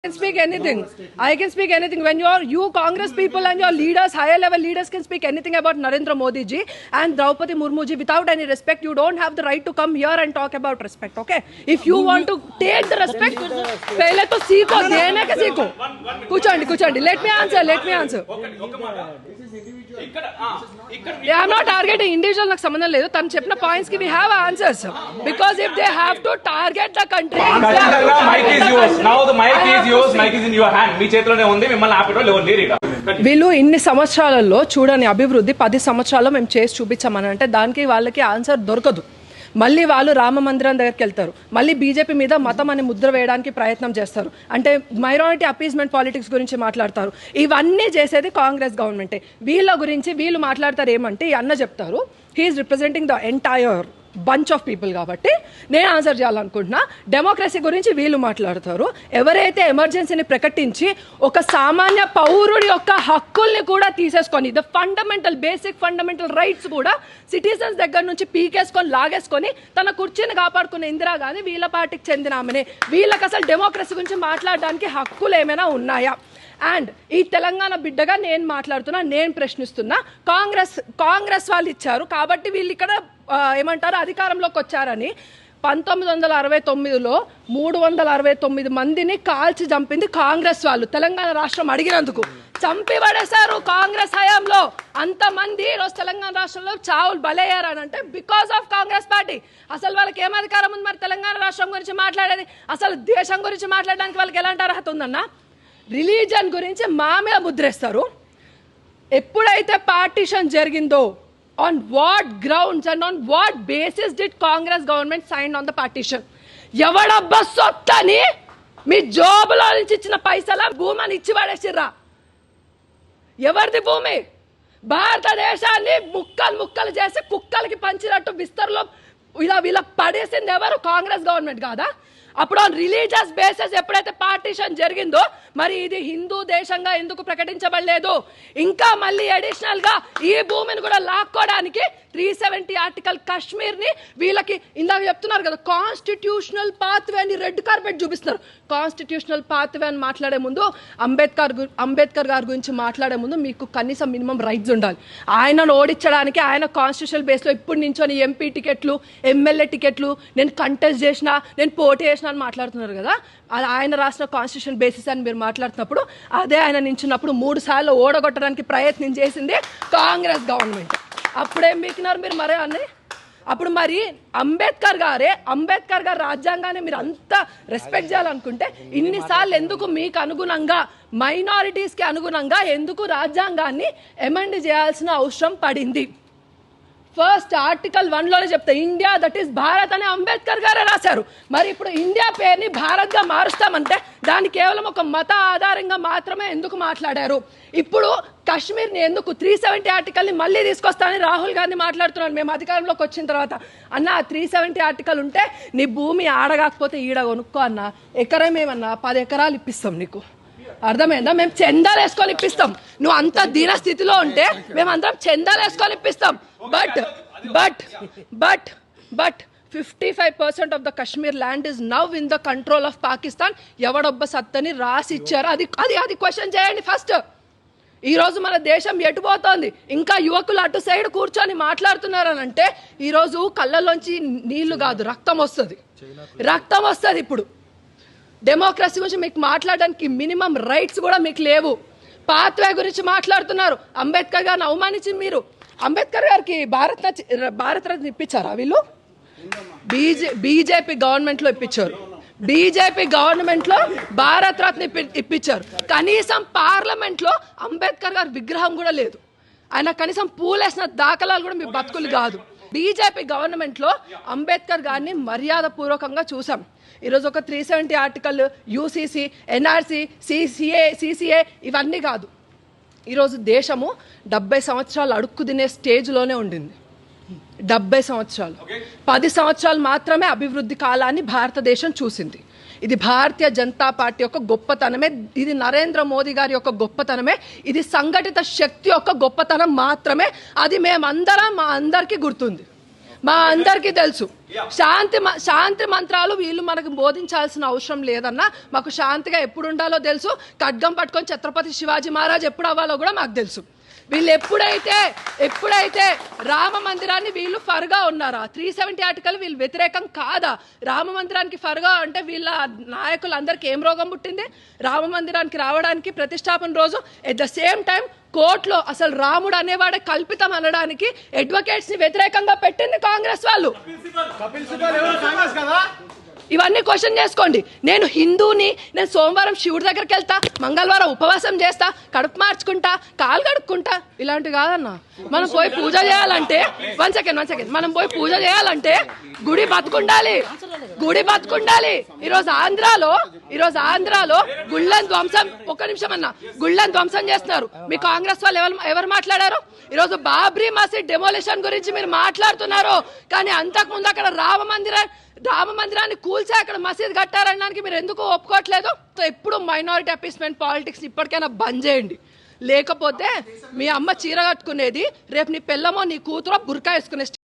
can speak anything. I can speak anything. When you Congress people and your leaders, higher level leaders can speak anything about Narendra Modi ji and Draupadi Murmu ji without any respect. You don't have the right to come here and talk about respect. Okay? If you want to take the respect, पहले तो सीखो, देने के सीखो. कुछ Let me answer. They are not targeting individual. నాకు సంబంధం లేదు. తను చెప్పిన పాయింట్స్ కి we have answers. Because if they have to target the country. Mic is yours. Now the mic is yours. Mic is in your hand. మీ చేతిలోనే ఉంది. మిమ్మల్ని ఆపేటోళ్ళు ఎవరు లేరు ఇక్కడ. వీళ్ళు ఇన్ని సంవత్సరాలలో చూడని అభివృద్ధి 10 సంవత్సరాల్లో మేము చేసి చూపించామని అంటే దానికి వాళ్ళకి ఆన్సర్ దొరకదు. మళ్ళీ వాళ్ళు రామ మందిరం దగ్గరికి వెళ్తారు, మళ్ళీ బీజేపీ మీద మతం అని ముద్ర వేయడానికి ప్రయత్నం చేస్తారు, అంటే మైనారిటీ అపీస్మెంట్ పాలిటిక్స్ గురించి మాట్లాడతారు. ఇవన్నీ చేసేది కాంగ్రెస్ గవర్నమెంటే. వీళ్ళ గురించి వీళ్ళు మాట్లాడతారు ఏమంటే, ఈ అన్న చెప్తారు he's representing the entire bunch of people కాబట్టి నేను ఆన్సర్ చేయాలనుకుంటున్నా. డెమోక్రసీ గురించి వీళ్ళు మాట్లాడతారు. ఎవరైతే ఎమర్జెన్సీని ప్రకటించి ఒక సామాన్య పౌరుడి యొక్క హక్కుల్ని కూడా తీసేసుకొని ద బేసిక్ ఫండమెంటల్ రైట్స్ కూడా సిటిజన్స్ దగ్గర నుంచి పీకేసుకొని లాగేసుకొని తన కుర్చీని కాపాడుకునే ఇందిరాగాంధీ వీళ్ళ పార్టీకి చెందిన ఆమెనే. వీళ్ళకి అసలు డెమోక్రసీ గురించి మాట్లాడడానికి హక్కులు ఏమైనా ఉన్నాయా? అండ్ ఈ తెలంగాణ బిడ్డగా నేను మాట్లాడుతున్నా, నేను ప్రశ్నిస్తున్నా. కాంగ్రెస్ వాళ్ళు ఇచ్చారు కాబట్టి వీళ్ళు ఇక్కడ ఏమంటారు అధికారంలోకి వచ్చారని 1969లో 369 మందిని కాల్చి చంపింది కాంగ్రెస్ వాళ్ళు. తెలంగాణ రాష్ట్రం అడిగినందుకు చంపి పడేశారు కాంగ్రెస్ హయాంలో. అంతమంది ఈరోజు తెలంగాణ రాష్ట్రంలో చావులు బలయ్యారని అంటే బికాస్ ఆఫ్ కాంగ్రెస్ పార్టీ. అసలు వాళ్ళకి ఏం అధికారం ఉంది మరి తెలంగాణ రాష్ట్రం గురించి మాట్లాడేది? అసలు దేశం గురించి మాట్లాడడానికి వాళ్ళకి ఎలాంటి అర్హత ఉందన్న? రిలీజన్ గురించి మా మీద ముద్రేస్తారు. ఎప్పుడైతే పార్టీషన్ జరిగిందో on what grounds and on what basis did Congress government sign on the partition? ఎవడబ్బా సొత్తని మీ జోబులో నుంచి ఇచ్చిన పైసల భూమిని ఇచ్చి పడేసిర్రా? ఎవరిది భూమి? భారతదేశాన్ని ముక్కలు చేసి కుక్కలకి పంచినట్టు విస్తరలో ఇలా పడేసింది ఎవరు? కాంగ్రెస్ గవర్నమెంట్ కాదా? అప్పుడు ఆన్ రిలీజియస్ బేసిస్ ఎప్పుడైతే పార్టీషన్ జరిగిందో మరి ఇది హిందూ దేశంగా ఎందుకు ప్రకటించబడలేదు? ఇంకా మళ్ళీ అడిషనల్ గా ఈ భూమిని కూడా లాక్కోవడానికి 370 ఆర్టికల్ కశ్మీర్ ని వీళ్ళకి ఇందాక చెప్తున్నారు కదా కాన్స్టిట్యూషనల్ పాత్వే అని రెడ్ కార్పెట్ చూపిస్తున్నారు. కాన్స్టిట్యూషనల్ పాత్వే అని మాట్లాడే ముందు అంబేద్కర్ గారి గురించి మాట్లాడే ముందు మీకు కనీసం మినిమం రైట్స్ ఉండాలి. ఆయనను ఓడించడానికి ఆయన కాన్స్టిట్యూషనల్ బేస్ లో ఇప్పుడు నించొని ఎంపీ టికెట్లు, ఎమ్మెల్యే టికెట్లు, నేను కంటెస్ట్ చేసిన, నేను పోటీ చేసిన అని మాట్లాడుతున్నారు కదా. అది ఆయన రాసిన కాన్స్టిట్యూషన్ బేసిస్ అని మీరు మాట్లాడుతున్నప్పుడు అదే ఆయన నించున్నప్పుడు 3 సార్లు ఓడగొట్టడానికి ప్రయత్నం చేసింది కాంగ్రెస్ గవర్నమెంట్. అప్పుడేం మీకినారు మీరు మరే అని? అప్పుడు మరి అంబేద్కర్ గారు రాజ్యాంగాన్ని మీరు అంత రెస్పెక్ట్ చేయాలనుకుంటే ఇన్నిసార్లు ఎందుకు మీకు అనుగుణంగా మైనారిటీస్కి అనుగుణంగా ఎందుకు రాజ్యాంగాన్ని అమెండ్ చేయాల్సిన అవసరం పడింది? ఫస్ట్ ఆర్టికల్ 1లోనే చెప్తా ఇండియా దట్ ఈస్ భారత్ అని అంబేద్కర్ గారే రాశారు. మరి ఇప్పుడు ఇండియా పేరుని భారత్గా మారుస్తామంటే దాన్ని కేవలం ఒక మత ఆధారంగా మాత్రమే ఎందుకు మాట్లాడారు? ఇప్పుడు కాశ్మీర్ని ఎందుకు 370 ఆర్టికల్ని మళ్ళీ తీసుకొస్తానని రాహుల్ గాంధీ మాట్లాడుతున్నారు మేము అధికారంలోకి వచ్చిన తర్వాత. అన్న 370 ఆర్టికల్ ఉంటే నీ భూమి ఆడగాకపోతే ఈడ కొనుక్కో అన్న, ఎకరమేమన్నా 10 ఎకరాలు ఇప్పిస్తాం నీకు, అర్థమైందా? మేము చందాలు వేసుకొని ఇప్పిస్తాం. నువ్వు అంత దీన స్థితిలో ఉంటే మేమందరం చందాలు వేసుకొని ఇప్పిస్తాం. But 55% of the Kashmir land is now in the control of Pakistan. ఎవడొబ్బ సత్తని రాసి ఇచ్చారు? అది క్వశ్చన్ చేయండి ఫస్ట్. ఈరోజు మన దేశం ఎటుపోతోంది? ఇంకా యువకులు అటు సైడ్ కూర్చొని మాట్లాడుతున్నారనంటే ఈరోజు కళ్ళలోంచి నీళ్లు కాదు రక్తం వస్తుంది. ఇప్పుడు డెమోక్రసీ గురించి మీకు మాట్లాడడానికి మినిమం రైట్స్ కూడా మీకు లేవు. పాత్వే గురించి మాట్లాడుతున్నారు. అంబేద్కర్ గారిని అవమానించి మీరు అంబేద్కర్ గారికి భారత రత్న ఇప్పించారా? వీళ్ళు బీజేపీ గవర్నమెంట్లో ఇప్పించారు. బీజేపీ గవర్నమెంట్లో భారత రత్న ఇప్పించారు. కనీసం పార్లమెంట్లో అంబేద్కర్ గారి విగ్రహం కూడా లేదు. ఆయన కనీసం పూలేసిన దాఖలాలు కూడా మీ బతుకులు కాదు. బీజేపీ గవర్నమెంట్లో అంబేద్కర్ గారిని మర్యాద పూర్వకంగా చూసాం. ఈరోజు ఒక 370 ఆర్టికల్, యూసీసీ, ఎన్ఆర్సీ, సిసిఏ ఇవన్నీ కాదు. ఈరోజు దేశము 70 సంవత్సరాలు అడుక్కు తినే స్టేజ్లోనే ఉండింది. 70 సంవత్సరాలు, 10 సంవత్సరాలు మాత్రమే అభివృద్ధి కాలాన్ని భారతదేశం చూసింది. ఇది భారతీయ జనతా పార్టీ యొక్క గొప్పతనమే, ఇది నరేంద్ర మోదీ గారి యొక్క గొప్పతనమే, ఇది సంఘటిత శక్తి యొక్క గొప్పతనం మాత్రమే. అది మేమందరం మా అందరికీ గుర్తుంది. మా అందరికీ తెలుసు. శాంతి మంత్రాలు వీళ్ళు మనకు బోధించాల్సిన అవసరం లేదన్నా. మాకు శాంతిగా ఎప్పుడు ఉండాలో తెలుసు. ఖడ్గం పట్టుకొని ఛత్రపతి శివాజీ మహారాజ్ ఎప్పుడు అవ్వాలో కూడా మాకు తెలుసు. వీళ్ళు ఎప్పుడైతే రామ మందిరాన్ని వీళ్ళు ఫర్గా ఉన్నారా, 370 ఆర్టికల్ వీళ్ళు వ్యతిరేకం కాదా? రామ మందిరానికి ఫర్గా అంటే వీళ్ళ నాయకులందరికీ ఏం రోగం పుట్టింది? రామ మందిరానికి రావడానికి ప్రతిష్టాపన రోజు ఎట్ ద సేమ్ టైం కోర్టులో అసలు రాముడు అనేవాడే కల్పితం అనడానికి అడ్వకేట్స్ ని వ్యతిరేకంగా పెట్టింది కాంగ్రెస్ వాళ్ళు. ఇవన్నీ క్వశ్చన్ చేసుకోండి. నేను హిందూని, నేను సోమవారం శివుడి దగ్గరికి వెళ్తా, మంగళవారం ఉపవాసం చేస్తా, కడుపు మార్చుకుంటా, కాలు కడుక్కుంటా, ఇలాంటి కాదన్నా. మనం పోయి పూజ చేయాలంటే వన్ సెకండ్ మనం పోయి పూజ చేయాలంటే గుడి బతుకుండాలి. ఈరోజు ఆంధ్రాలో గుళ్ళని ధ్వంసం, ఒక్క నిమిషం అన్న, గుళ్ళని ధ్వంసం చేస్తున్నారు. మీ కాంగ్రెస్ వాళ్ళు ఎవరు మాట్లాడారు? ఈరోజు బాబ్రీ మసీద్ డెమోలిషన్ గురించి మీరు మాట్లాడుతున్నారు, కానీ అంతకుముందు అక్కడ రామ మందిరాన్ని కూల్చి అక్కడ మసీద్ కట్టారనడానికి మీరు ఎందుకు ఒప్పుకోవట్లేదు? ఎప్పుడు మైనారిటీ అపీస్మెంట్ పాలిటిక్స్ ఇప్పటికైనా బంద్ చేయండి. లేకపోతే మీ అమ్మ చీర కట్టుకునేది రేపు నీ పిల్లమో నీ కూతురో బుర్కా వేసుకునే